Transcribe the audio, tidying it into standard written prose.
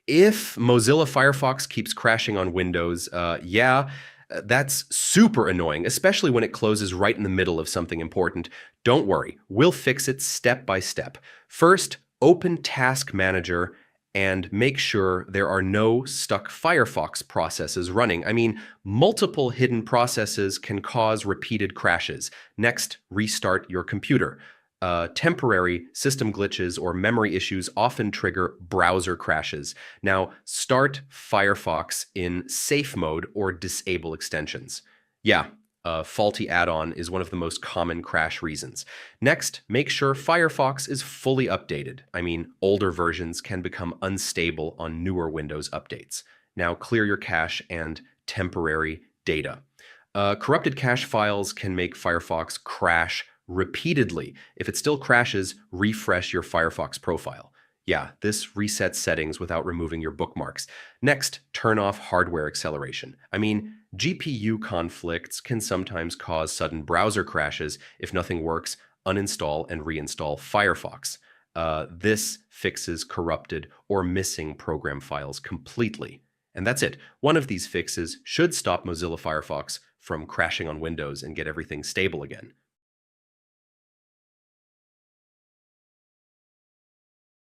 If Mozilla Firefox keeps crashing on Windows, that's super annoying, especially when it closes right in the middle of something important. Don't worry, we'll fix it step by step. First, open Task Manager and make sure there are no stuck Firefox processes running. I mean, multiple hidden processes can cause repeated crashes. Next, restart your computer. Temporary system glitches or memory issues often trigger browser crashes. Now, start Firefox in safe mode or disable extensions. Yeah, a faulty add-on is one of the most common crash reasons. Next, make sure Firefox is fully updated. I mean, older versions can become unstable on newer Windows updates. Now, clear your cache and temporary data. Corrupted cache files can make Firefox crash repeatedly. If it still crashes, refresh your Firefox profile. Yeah, this resets settings without removing your bookmarks. Next, turn off hardware acceleration. I mean, GPU conflicts can sometimes cause sudden browser crashes. If nothing works, uninstall and reinstall Firefox. This fixes corrupted or missing program files completely. And that's it. One of these fixes should stop Mozilla Firefox from crashing on Windows and get everything stable again.